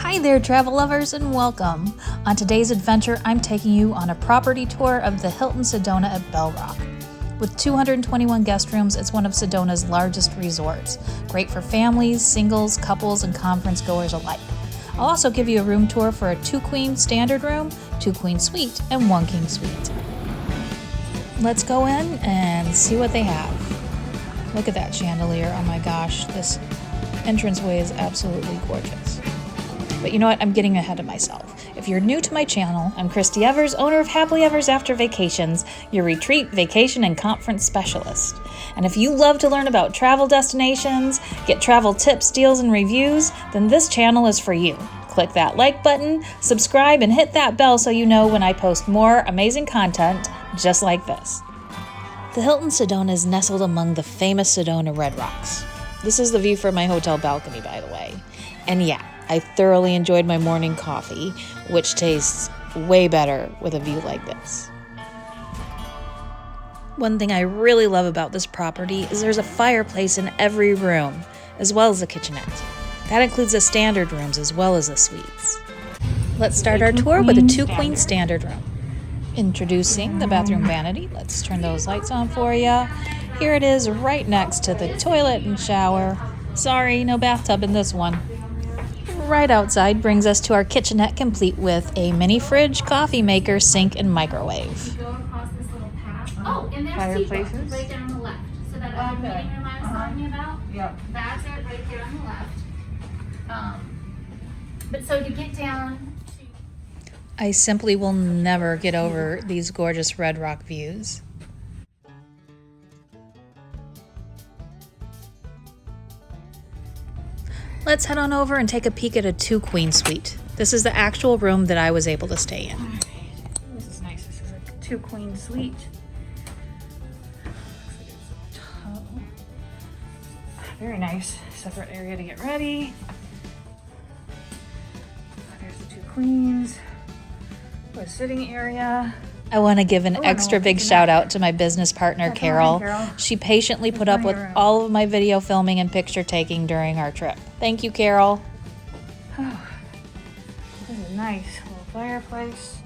Hi there, travel lovers, and welcome. On today's adventure, I'm taking you on a property tour of the Hilton Sedona at Bell Rock. With 221 guest rooms, it's one of Sedona's largest resorts. Great for families, singles, couples, and conference goers alike. I'll also give you a room tour for a 2-queen standard room, 2-queen suite, and 1-king suite. Let's go in and see what they have. Look at that chandelier. Oh my gosh, this entranceway is absolutely gorgeous. But you know what? I'm getting ahead of myself. If you're new to my channel, I'm Christy Evers, owner of Happily Evers After Vacations, your retreat, vacation, and conference specialist. And if you love to learn about travel destinations, get travel tips, deals, and reviews, then this channel is for you. Click that like button, subscribe, and hit that bell so you know when I post more amazing content just like this. The Hilton Sedona is nestled among the famous Sedona Red Rocks. This is the view from my hotel balcony, by the way. And yeah, I thoroughly enjoyed my morning coffee, which tastes way better with a view like this. One thing I really love about this property is there's a fireplace in every room, as well as a kitchenette. That includes the standard rooms as well as the suites. Let's start our tour with a 2-queen standard room. Introducing the bathroom vanity. Let's turn those lights on for you. Here it is right next to the toilet and shower. Sorry, no bathtub in this one. Right outside brings us to our kitchenette, complete with a mini fridge, coffee maker, sink, and microwave. Oh, and there's Fireplaces right there on the left. So that meeting room I was talking about, Yep. that's it right there on the left. But so to get down to... I simply will never get over these gorgeous Red Rock views. Let's head on over and take a peek at a 2-queen suite. This is the actual room that I was able to stay in. Alright, this is nice. This is a 2-queen suite. Very nice. Separate area to get ready. There's the 2 queens. A sitting area. I want to give an extra big shout out to my business partner, Yeah, come on in, Carol. Carol. She patiently put up on with your room. all of my video filming and picture taking during our trip. Thank you, Carol. Oh, this is nice. Little fireplace.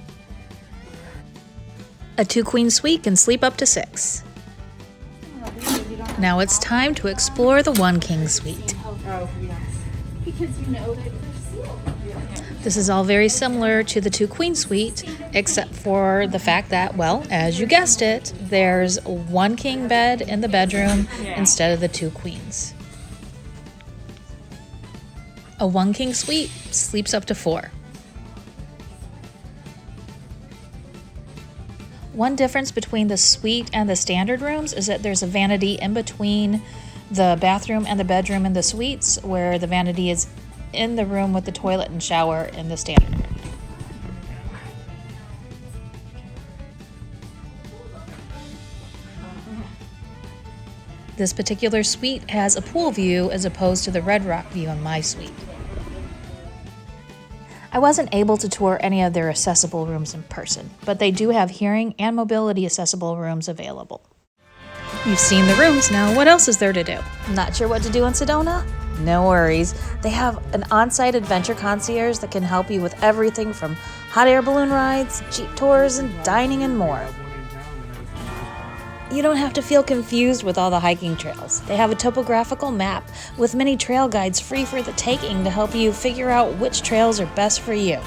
A 2-queen suite can sleep up to 6. Now it's time to explore the 1-king suite. Oh, yes. Because you know that they're sealed. This is all very similar to the 2-queen suite, except for the fact that, well, as you guessed it, there's 1 king bed in the bedroom instead of the 2 queens. A 1-king suite sleeps up to 4. One difference between the suite and the standard rooms is that there's a vanity in between the bathroom and the bedroom in the suites, where the vanity is in the room with the toilet and shower in the standard room. This particular suite has a pool view as opposed to the Red Rock view in my suite. I wasn't able to tour any of their accessible rooms in person, but they do have hearing and mobility accessible rooms available. You've seen the rooms, now what else is there to do? Not sure what to do in Sedona? No worries. They have an on-site adventure concierge that can help you with everything from hot air balloon rides, jeep tours, and dining and more. You don't have to feel confused with all the hiking trails. They have a topographical map with many trail guides free for the taking to help you figure out which trails are best for you.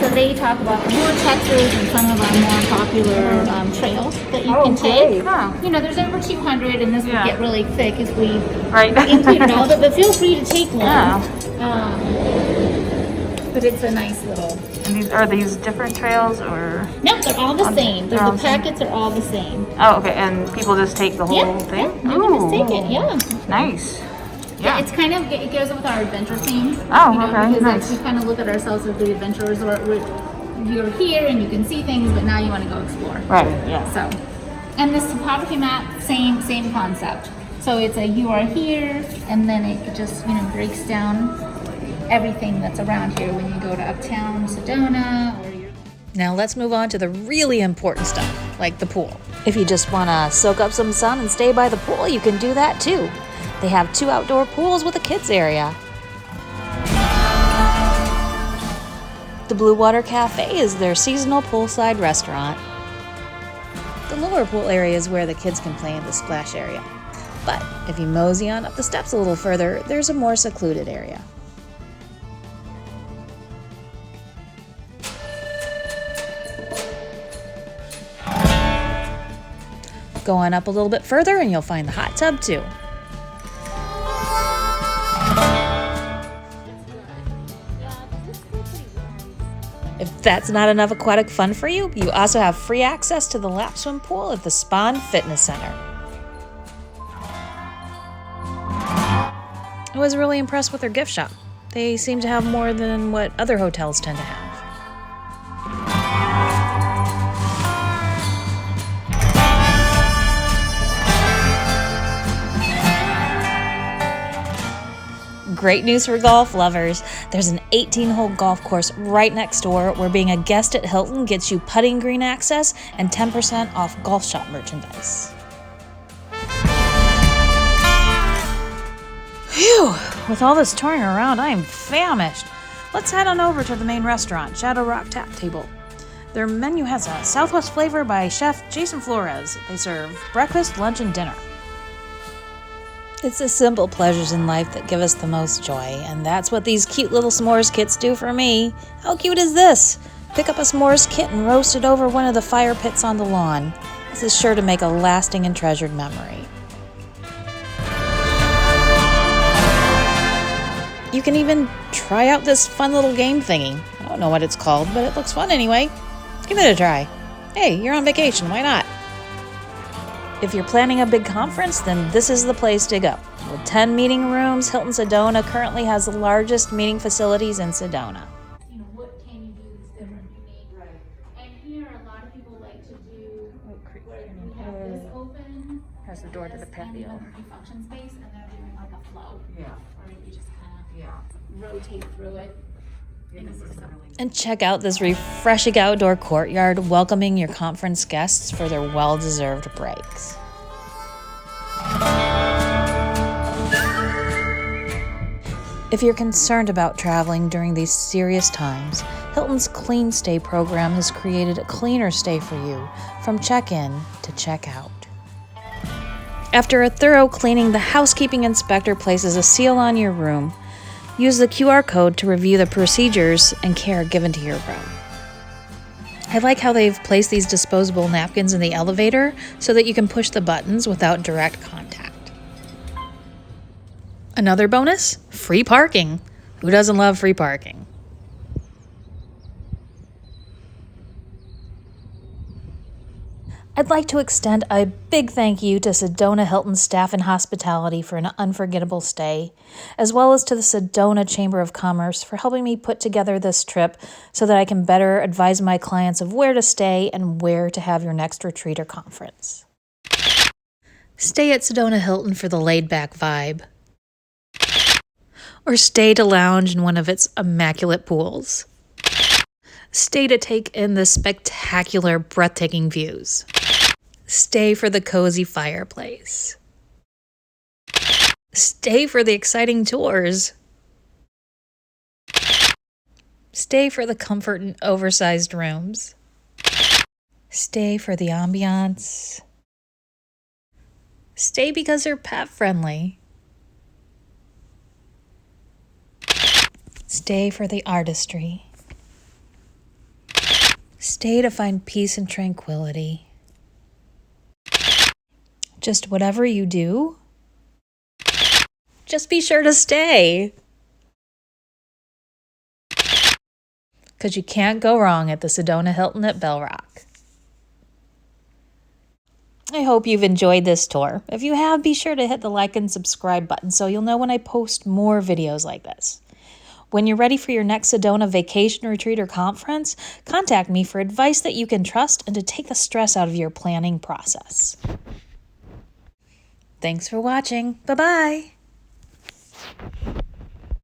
So they talk about more Texas and some of our more popular trails that you can take. Huh. You know, there's over 200, and this would get really thick if we Right. included all of it, but feel free to take one. Yeah. But it's a nice little... And are these different trails or? Nope, they're all the same. They're all The the same? packets are all the same. Oh, okay. And people just take the whole thing? Yeah, you can just take it, yeah. Nice. Yeah, it's kind of, it goes with our adventure theme. Oh, you know, okay, because nice. we kind of look at ourselves as the adventure resort. You're here and you can see things, but now you want to go explore. Right, yeah. So, and this topography map, same concept. So it's a you are here, and then it just, you know, breaks down everything that's around here when you go to Uptown Sedona or you're... Now let's move on to the really important stuff, like the pool. If you just want to soak up some sun and stay by the pool, you can do that too. They have 2 outdoor pools with a kids area. The Blue Water Cafe is their seasonal poolside restaurant. The lower pool area is where the kids can play in the splash area. But if you mosey on up the steps a little further, there's a more secluded area. Go on up a little bit further and you'll find the hot tub too. If that's not enough aquatic fun for you, you also have free access to the lap swim pool at the Spa and Fitness Center. I was really impressed with their gift shop. They seem to have more than what other hotels tend to have. Great news for golf lovers. There's an 18-hole golf course right next door where being a guest at Hilton gets you putting green access and 10% off golf shop merchandise. Phew! With all this touring around, I am famished. Let's head on over to the main restaurant, Shadow Rock Tap Table. Their menu has a Southwest flavor by Chef Jason Flores. They serve breakfast, lunch, and dinner. It's the simple pleasures in life that give us the most joy, and that's what these cute little s'mores kits do for me. How cute is this? Pick up a s'mores kit and roast it over one of the fire pits on the lawn. This is sure to make a lasting and treasured memory. You can even try out this fun little game thingy. I don't know what it's called, but it looks fun anyway. Give it a try. Hey, you're on vacation, why not? If you're planning a big conference, then this is the place to go. With 10 meeting rooms, Hilton Sedona currently has the largest meeting facilities in Sedona. You know, what can you do that's different, unique? Right. And here, a lot of people like to do where we have this open, Has the door to the patio. and then the function space, and they're doing like a flow. Yeah. Where you just kind of rotate through it. And check out this refreshing outdoor courtyard welcoming your conference guests for their well-deserved breaks. If you're concerned about traveling during these serious times, Hilton's Clean Stay program has created a cleaner stay for you from check-in to check-out. After a thorough cleaning, the housekeeping inspector places a seal on your room. Use the QR code to review the procedures and care given to your room. I like how they've placed these disposable napkins in the elevator so that you can push the buttons without direct contact. Another bonus? Free parking. Who doesn't love free parking? I'd like to extend a big thank you to Sedona Hilton staff and hospitality for an unforgettable stay, as well as to the Sedona Chamber of Commerce for helping me put together this trip so that I can better advise my clients of where to stay and where to have your next retreat or conference. Stay at Sedona Hilton for the laid-back vibe. Or stay to lounge in one of its immaculate pools. Stay to take in the spectacular, breathtaking views. Stay for the cozy fireplace. Stay for the exciting tours. Stay for the comfort in oversized rooms. Stay for the ambiance. Stay because they're pet-friendly. Stay for the artistry. Stay to find peace and tranquility. Just whatever you do, just be sure to stay. Because you can't go wrong at the Sedona Hilton at Bell Rock. I hope you've enjoyed this tour. If you have, be sure to hit the like and subscribe button so you'll know when I post more videos like this. When you're ready for your next Sedona vacation, retreat, or conference, contact me for advice that you can trust and to take the stress out of your planning process. Thanks for watching. Bye-bye.